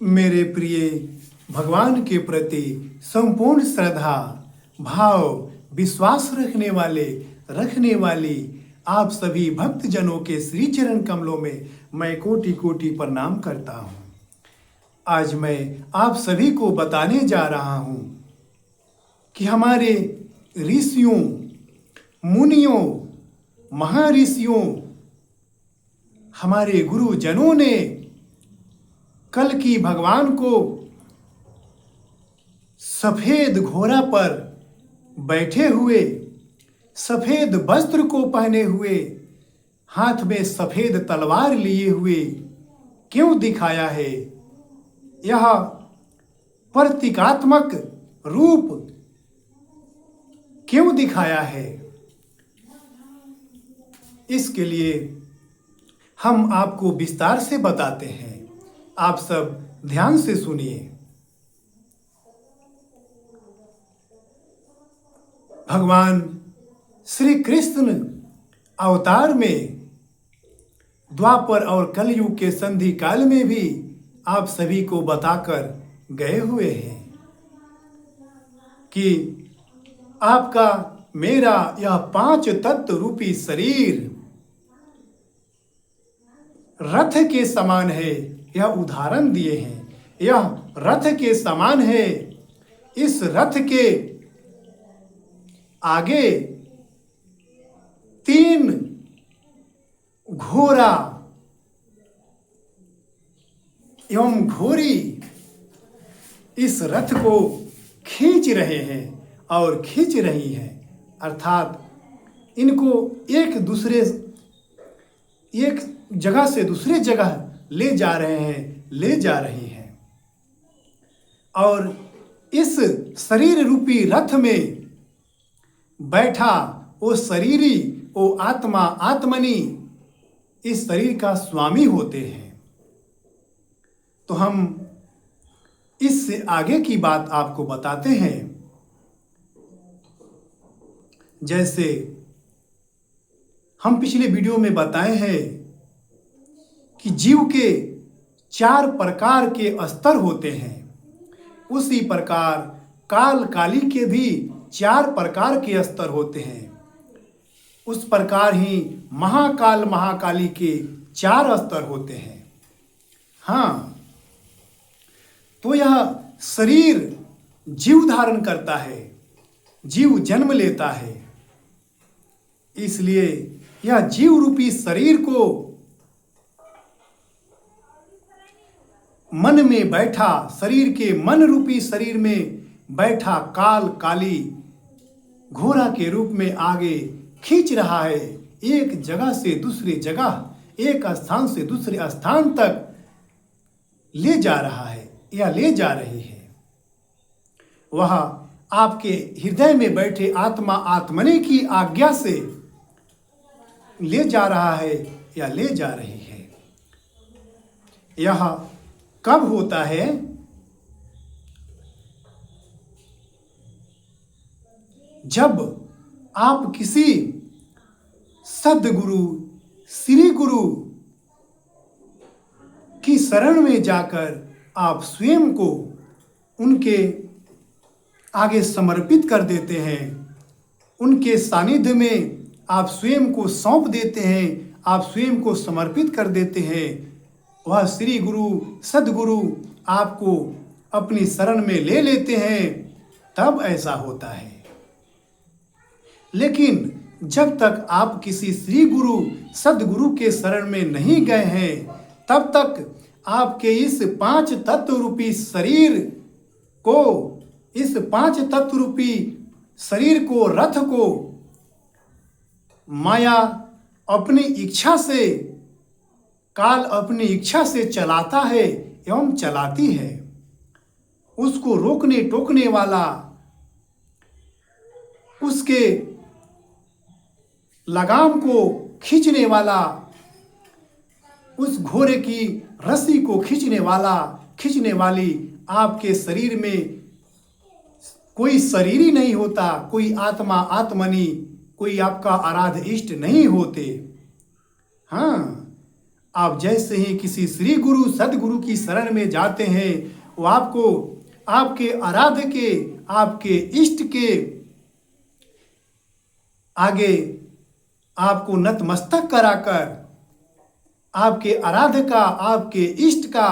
मेरे प्रिय भगवान के प्रति संपूर्ण श्रद्धा भाव विश्वास रखने वाली आप सभी भक्तजनों के श्री चरण कमलों में मैं कोटि कोटि प्रणाम करता हूँ। आज मैं आप सभी को बताने जा रहा हूँ कि हमारे ऋषियों मुनियों महर्षियों हमारे गुरुजनों ने कल की भगवान को सफेद घोड़ा पर बैठे हुए सफेद वस्त्र को पहने हुए हाथ में सफेद तलवार लिए हुए क्यों दिखाया है? यह प्रतीकात्मक रूप क्यों दिखाया है? इसके लिए हम आपको विस्तार से बताते हैं। आप सब ध्यान से सुनिए। भगवान श्री कृष्ण अवतार में द्वापर और कलयुग के संधि काल में भी आप सभी को बताकर गए हुए हैं कि आपका मेरा यह 5 तत्व रूपी शरीर रथ के समान है। यह उदाहरण दिए हैं। यह रथ के समान है। इस रथ के आगे 3 घोड़ा एवं घोड़ी इस रथ को खींच रहे हैं और खींच रही हैं, अर्थात इनको एक जगह से दूसरे जगह ले जा रहे हैं, ले जा रही हैं। और इस शरीर रूपी रथ में बैठा वो शरीरी वो आत्मा आत्मनी इस शरीर का स्वामी होते हैं। तो हम इससे आगे की बात आपको बताते हैं। जैसे हम पिछले वीडियो में बताए हैं कि जीव के 4 प्रकार के स्तर होते हैं, उसी प्रकार काल काली के भी 4 प्रकार के स्तर होते हैं। उस प्रकार ही महाकाल महाकाली के 4 स्तर होते हैं। हाँ, तो यह शरीर जीव धारण करता है, जीव जन्म लेता है। इसलिए यह जीव रूपी शरीर को मन में बैठा, शरीर के मन रूपी शरीर में बैठा काल काली घोड़ा के रूप में आगे खींच रहा है। एक जगह से दूसरी जगह, एक स्थान से दूसरे स्थान तक ले जा रहा है या ले जा रही है। वह आपके हृदय में बैठे आत्मा आत्मने की आज्ञा से ले जा रहा है या ले जा रही है। यह कब होता है? जब आप किसी सद्गुरु श्री गुरु की शरण में जाकर आप स्वयं को उनके आगे समर्पित कर देते हैं। उनके सानिध्य में आप स्वयं को सौंप देते हैं, आप स्वयं को समर्पित कर देते हैं। वह श्री गुरु सद्गुरु आपको अपनी शरण में ले लेते हैं, तब ऐसा होता है। लेकिन जब तक आप किसी श्री गुरु सद्गुरु के शरण में नहीं गए हैं, तब तक आपके इस 5 तत्व रूपी शरीर को, इस 5 तत्व रूपी शरीर को, रथ को माया अपनी इच्छा से, काल अपनी इच्छा से चलाता है एवं चलाती है। उसको रोकने टोकने वाला, उसके लगाम को खींचने वाला, उस घोड़े की रस्सी को खींचने वाली आपके शरीर में कोई शरीर ही नहीं होता, कोई आत्मा आत्मनी, कोई आपका आराध्य इष्ट नहीं होते। हाँ, आप जैसे ही किसी श्री गुरु सदगुरु की शरण में जाते हैं, वो आपको आपके आराध्य के, आपके इष्ट के आगे आपको नतमस्तक कराकर आपके आराध्य का, आपके इष्ट का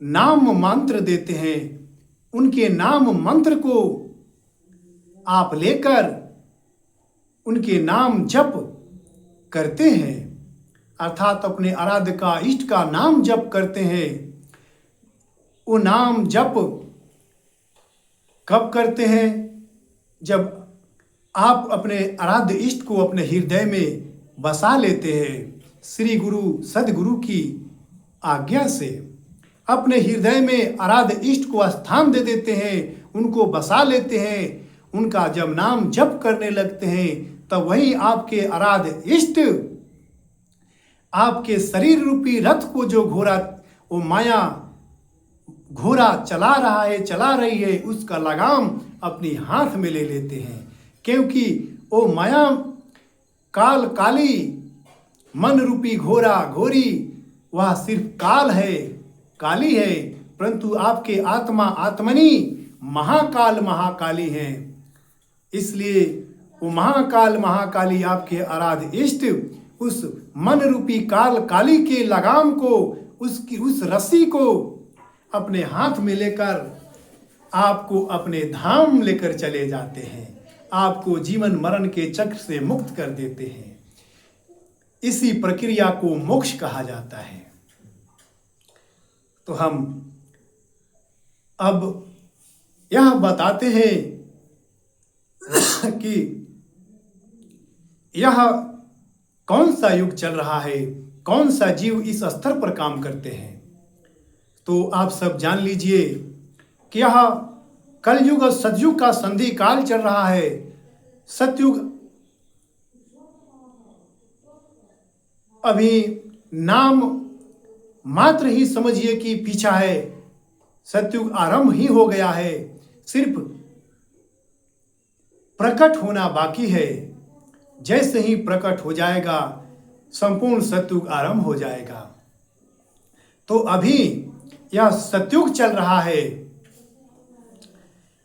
नाम मंत्र देते हैं। उनके नाम मंत्र को आप लेकर उनके नाम जप करते हैं, अर्थात अपने आराध्य का, इष्ट का नाम जप करते हैं। वो नाम जप कब करते हैं? जब आप अपने आराध्य इष्ट को अपने हृदय में बसा लेते हैं, श्री गुरु सदगुरु की आज्ञा से अपने हृदय में आराध्य इष्ट को स्थान दे देते हैं, उनको बसा लेते हैं। उनका जब नाम जप करने लगते हैं, तब वही आपके आराध्य इष्ट आपके शरीर रूपी रथ को, जो घोड़ा, वो माया घोड़ा चला रहा है, चला रही है, उसका लगाम अपनी हाथ में ले लेते हैं। क्योंकि वो माया काल काली मन रूपी घोड़ा घोड़ी वह सिर्फ काल है, काली है, परंतु आपके आत्मा आत्मनी महाकाल महाकाली हैं। इसलिए वो महाकाल महाकाली आपके आराध्य इष्ट उस मन रूपी काल काली के लगाम को, उस रस्सी को अपने हाथ में लेकर आपको अपने धाम लेकर चले जाते हैं, आपको जीवन मरण के चक्र से मुक्त कर देते हैं। इसी प्रक्रिया को मोक्ष कहा जाता है। तो हम अब यह बताते हैं कि यह कौन सा युग चल रहा है, कौन सा जीव इस स्तर पर काम करते हैं। तो आप सब जान लीजिए कि यह कलयुग और सतयुग का संधि काल चल रहा है। सतयुग अभी नाम मात्र ही समझिए कि पीछा है, सतयुग आरंभ ही हो गया है, सिर्फ प्रकट होना बाकी है। जैसे ही प्रकट हो जाएगा, संपूर्ण सतयुग आरंभ हो जाएगा। तो अभी यह सतयुग चल रहा है,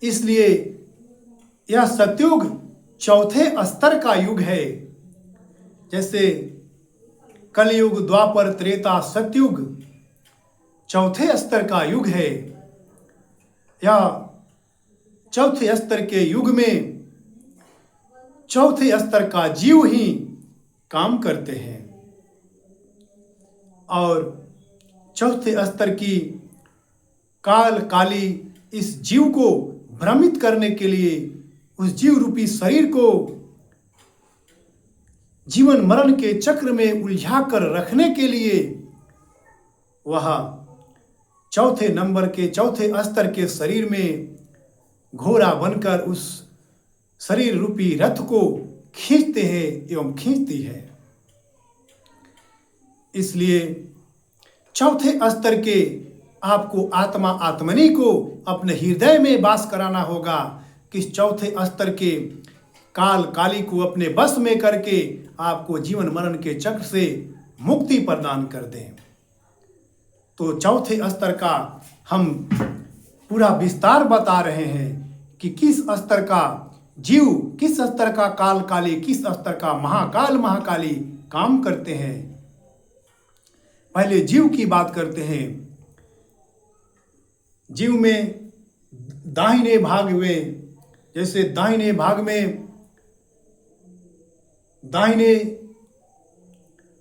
इसलिए यह सतयुग चौथे स्तर का युग है। जैसे कलयुग, द्वापर, त्रेता, सतयुग चौथे स्तर का युग है। यह चौथे स्तर के युग में चौथे स्तर का जीव ही काम करते हैं, और चौथे स्तर की काल काली इस जीव को भ्रमित करने के लिए, उस जीव रूपी शरीर को जीवन मरण के चक्र में उलझा कर रखने के लिए वह चौथे नंबर के, चौथे स्तर के शरीर में घोड़ा बनकर उस शरीर रूपी रथ को खींचते हैं एवं खींचती है। इसलिए चौथे स्तर के आपको आत्मा आत्मनी को अपने हृदय में वास कराना होगा कि चौथे स्तर के काल काली को अपने बस में करके आपको जीवन मरण के चक्र से मुक्ति प्रदान कर दें। तो चौथे स्तर का हम पूरा विस्तार बता रहे हैं कि किस स्तर का जीव, किस स्तर का काल काली, किस स्तर का महाकाल महाकाली काम करते हैं। पहले जीव की बात करते हैं। जीव में दाहिने भाग में, जैसे दाहिने भाग में दाहिने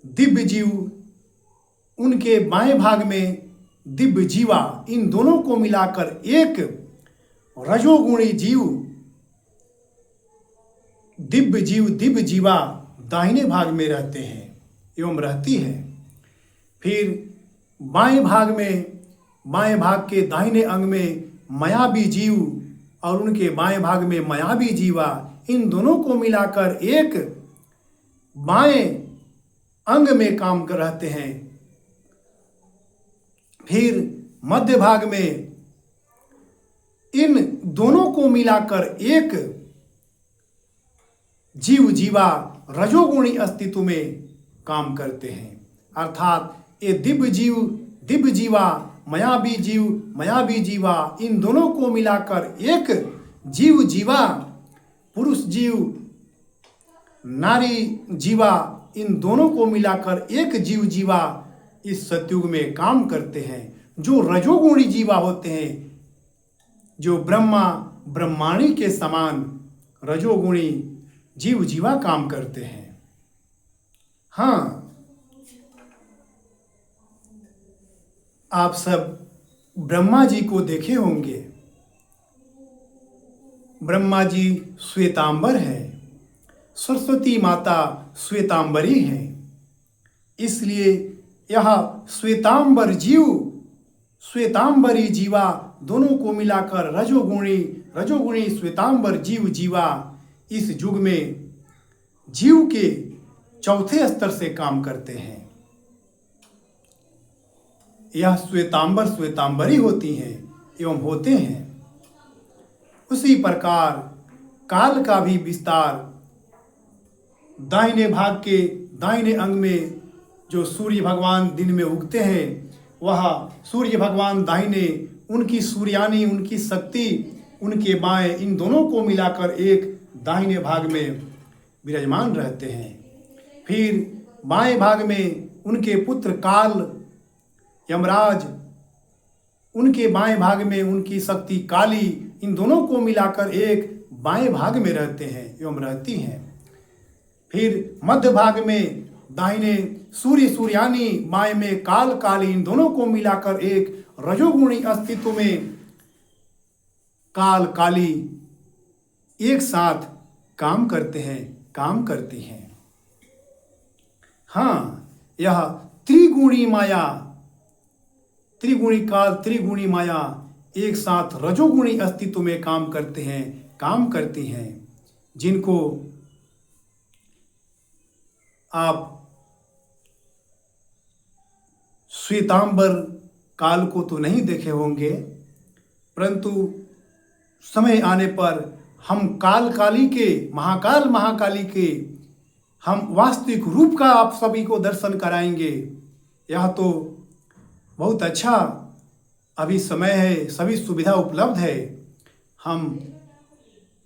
दिव्य जीव, उनके बाएं भाग में दिव्य जीवा, इन दोनों को मिलाकर एक रजोगुणी जीव, दिव्य जीव, दिव्य जीवा दाहिने भाग में रहते हैं एवं रहती है। फिर बाएं भाग में, बाएं भाग के दाहिने अंग में मायावी जीव और उनके बाएं भाग में मायावी जीवा, इन दोनों को मिलाकर एक बाएं अंग में काम कर रहते हैं। फिर मध्य भाग में इन दोनों को मिलाकर एक जीव जीवा रजोगुणी अस्तित्व में काम करते हैं। अर्थात ये दिव्य जीवा, मायावी जीवा, इन दोनों को मिलाकर एक जीव जीवा, पुरुष जीव, नारी जीवा, इन दोनों को मिलाकर एक जीव जीवा इस सतयुग में काम करते हैं। जो रजोगुणी जीवा होते हैं, जो ब्रह्माणी के समान रजोगुणी जीव जीवा काम करते हैं। हाँ, आप सब ब्रह्मा जी को देखे होंगे। ब्रह्मा जी श्वेतांबर है, सरस्वती माता श्वेतांबरी है। इसलिए यह श्वेतांबरी जीवा दोनों को मिलाकर रजोगुणी श्वेतांबर जीव जीवा इस युग में जीव के चौथे स्तर से काम करते हैं। यह श्वेतांबरी होती हैं एवं होते हैं। उसी प्रकार काल का भी विस्तार दाहिने भाग के दाहिने अंग में जो सूर्य भगवान दिन में उगते हैं, वह सूर्य भगवान दाहिने, उनकी सूर्यानी, उनकी शक्ति, उनके बाएं, इन दोनों को मिलाकर एक दाहिने भाग में विराजमान रहते हैं। फिर बाएं भाग में उनके पुत्र काल, यमराज, उनके बाएं भाग में उनकी शक्ति काली, इन दोनों को मिलाकर एक बाएं भाग में रहते हैं एवं रहती हैं। फिर मध्य भाग में दाहिने सूर्यानी, बाएं में काल काली, इन दोनों को मिलाकर एक रजोगुणी अस्तित्व में काल काली एक साथ काम करती हैं। हाँ, यह त्रिगुणी काल, त्रिगुणी माया एक साथ रजोगुणी अस्तित्व में काम करती हैं, जिनको आप श्वेतांबर काल को तो नहीं देखे होंगे, परंतु समय आने पर हम महाकाली के हम वास्तविक रूप का आप सभी को दर्शन कराएंगे। यह तो बहुत अच्छा अभी समय है, सभी सुविधा उपलब्ध है। हम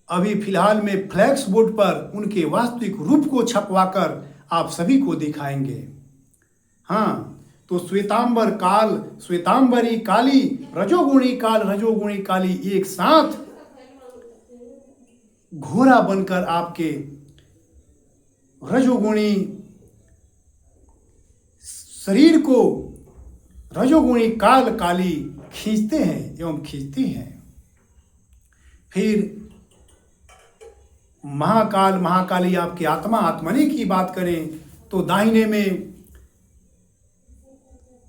अभी फिलहाल में फ्लैक्स बोर्ड पर उनके वास्तविक रूप को छपवाकर आप सभी को दिखाएंगे। हाँ, तो श्वेतांबर काल, श्वेतांबरी काली, रजोगुणी काल, रजोगुणी काली एक साथ घोड़ा बनकर आपके रजोगुणी शरीर को रजोगुणी काल काली खींचते हैं एवं खींचती हैं। फिर महाकाली आपकी आत्मनी की बात करें तो दाहिने में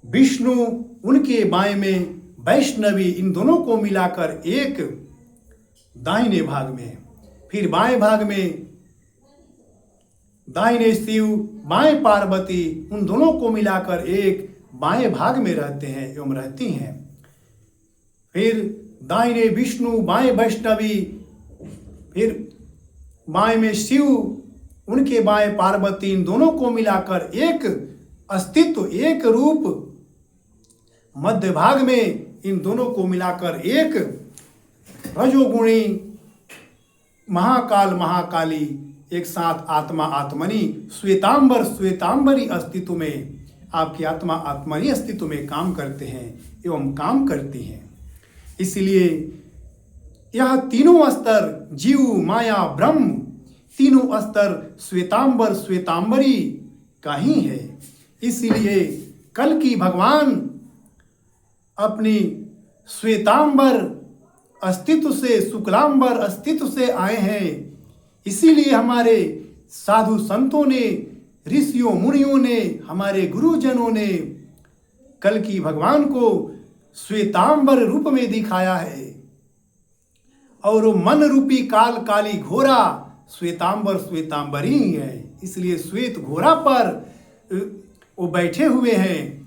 विष्णु, उनके बाएं में वैष्णवी, इन दोनों को मिलाकर एक दाहिने भाग में। फिर बाएं भाग में दाहिने शिव, बाएं पार्वती, उन दोनों को मिलाकर एक बाएं भाग में रहते हैं एवं रहती हैं। फिर दाहिने विष्णु, बाएं वैष्णवी, फिर बाएं में शिव, उनके बाएं पार्वती, इन दोनों को मिलाकर एक अस्तित्व, एक रूप। मध्य भाग में इन दोनों को मिलाकर एक रजोगुणी महाकाली एक साथ आत्मनी श्वेतांबरी अस्तित्व में, आपकी आत्मनी अस्तित्व में काम करते हैं एवं काम करती हैं। इसलिए यह तीनों स्तर जीव, माया, ब्रह्म, तीनों स्तर श्वेतांबरी का ही है। इसलिए कल की भगवान अपनी श्वेतांबर अस्तित्व से, शुक्लांबर अस्तित्व से आए हैं। इसीलिए हमारे साधु संतों ने, ऋषियों मुनियों ने, हमारे गुरुजनों ने कल की भगवान को श्वेतांबर रूप में दिखाया है। और वो मन रूपी काल काली घोड़ा श्वेतांबरी ही है। इसलिए श्वेत घोड़ा पर वो बैठे हुए हैं।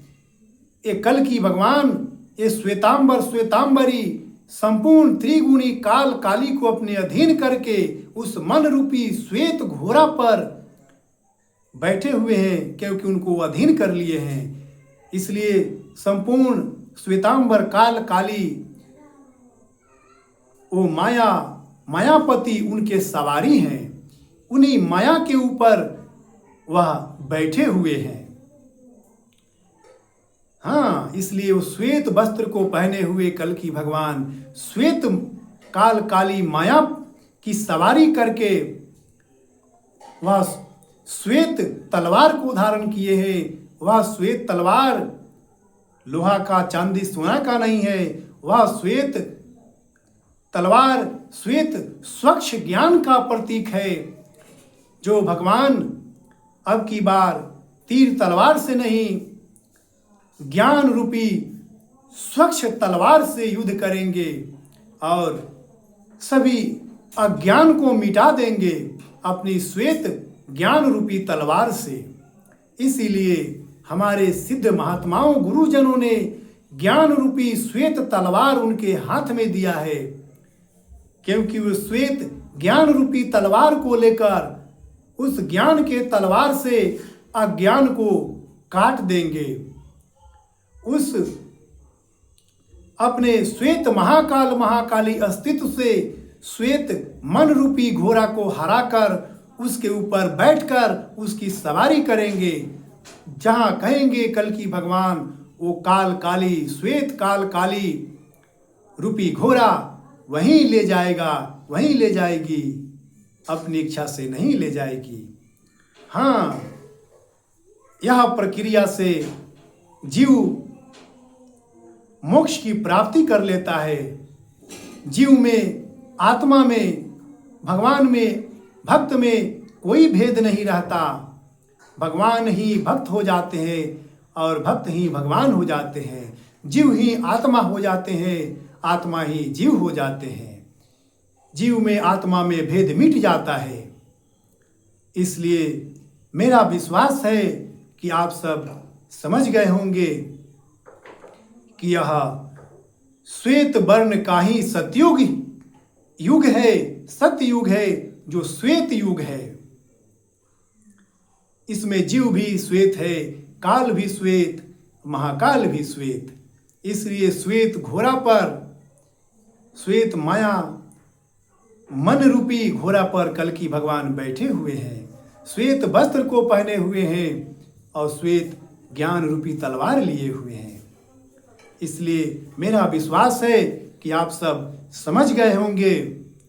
ये कल की भगवान, ये श्वेतांबरी संपूर्ण त्रिगुणी काल काली को अपने अधीन करके उस मन रूपी श्वेत घोड़ा पर बैठे हुए हैं, क्योंकि उनको अधीन कर लिए हैं। इसलिए संपूर्ण श्वेतांबर काल काली वो मायापति उनके सवारी हैं, उन्हीं माया के ऊपर वह बैठे हुए हैं। हाँ, इसलिए वो श्वेत वस्त्र को पहने हुए कल्कि भगवान श्वेत काल काली माया की सवारी करके वह श्वेत तलवार को धारण किए हैं। वह श्वेत तलवार लोहा का, चांदी सोना का नहीं है। वह श्वेत तलवार श्वेत स्वच्छ ज्ञान का प्रतीक है, जो भगवान अब की बार तीर तलवार से नहीं, ज्ञान रूपी स्वच्छ तलवार से युद्ध करेंगे और सभी अज्ञान को मिटा देंगे अपनी श्वेत ज्ञान रूपी तलवार से। इसीलिए हमारे सिद्ध महात्माओं गुरुजनों ने ज्ञान रूपी श्वेत तलवार उनके हाथ में दिया है, क्योंकि वो श्वेत ज्ञान रूपी तलवार को लेकर उस ज्ञान के तलवार से अज्ञान को काट देंगे। उस अपने श्वेत महाकाल महाकाली अस्तित्व से श्वेत मन रूपी घोड़ा को हराकर उसके ऊपर बैठकर उसकी सवारी करेंगे। जहाँ कहेंगे कल्कि भगवान, वो काल काली श्वेत काल काली रूपी घोड़ा वहीं ले जाएगा, वहीं ले जाएगी, अपनी इच्छा से नहीं ले जाएगी। हाँ, यह प्रक्रिया से जीव मोक्ष की प्राप्ति कर लेता है। जीव में, आत्मा में, भगवान में, भक्त में कोई भेद नहीं रहता। भगवान ही भक्त हो जाते हैं और भक्त ही भगवान हो जाते हैं। जीव ही आत्मा हो जाते हैं, आत्मा ही जीव हो जाते हैं। जीव में, आत्मा में भेद मिट जाता है। इसलिए मेरा विश्वास है कि आप सब समझ गए होंगे कि यह श्वेत वर्ण का ही सतयुग युग है, सतयुग है, जो श्वेत युग है। इसमें जीव भी श्वेत है, काल भी श्वेत, महाकाल भी श्वेत। इसलिए श्वेत घोड़ा पर, श्वेत माया मन रूपी घोड़ा पर कल्कि भगवान बैठे हुए हैं, श्वेत वस्त्र को पहने हुए हैं और श्वेत ज्ञान रूपी तलवार लिए हुए हैं। इसलिए मेरा विश्वास है कि आप सब समझ गए होंगे,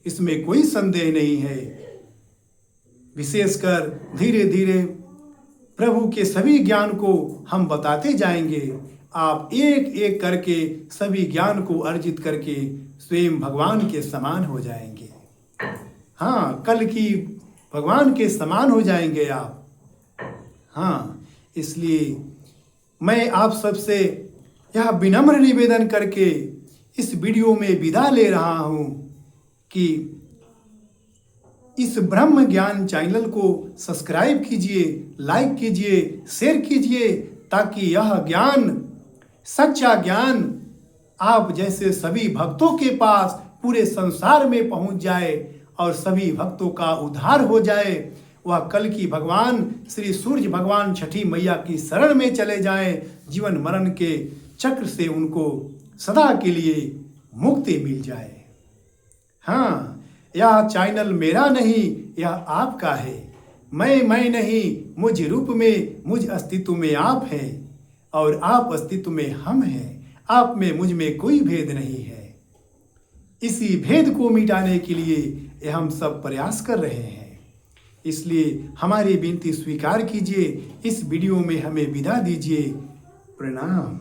इसमें कोई संदेह नहीं है। विशेषकर धीरे धीरे प्रभु के सभी ज्ञान को हम बताते जाएंगे। आप एक एक करके सभी ज्ञान को अर्जित करके स्वयं भगवान के समान हो जाएंगे। हाँ, कल्कि भगवान के समान हो जाएंगे आप। हाँ, इसलिए मैं आप सबसे यह विनम्र निवेदन करके इस वीडियो में विदा ले रहा हूँ कि इस ब्रह्म ज्ञान चैनल को सब्सक्राइब कीजिए, लाइक कीजिए, शेयर कीजिए, ताकि यह ज्ञान, सच्चा ज्ञान आप जैसे सभी भक्तों के पास पूरे संसार में पहुंच जाए और सभी भक्तों का उद्धार हो जाए। वह कल्कि भगवान श्री सूर्य भगवान छठी मैया की शरण में चले जाएं, जीवन मरण के चक्र से उनको सदा के लिए मुक्ति मिल जाए। हाँ, यह चैनल मेरा नहीं, यह आपका है। मैं नहीं, मुझ रूप में, मुझ अस्तित्व में आप हैं और आप अस्तित्व में हम हैं। आप में, मुझ में कोई भेद नहीं है। इसी भेद को मिटाने के लिए हम सब प्रयास कर रहे हैं। इसलिए हमारी विनती स्वीकार कीजिए, इस वीडियो में हमें विदा दीजिए। प्रणाम।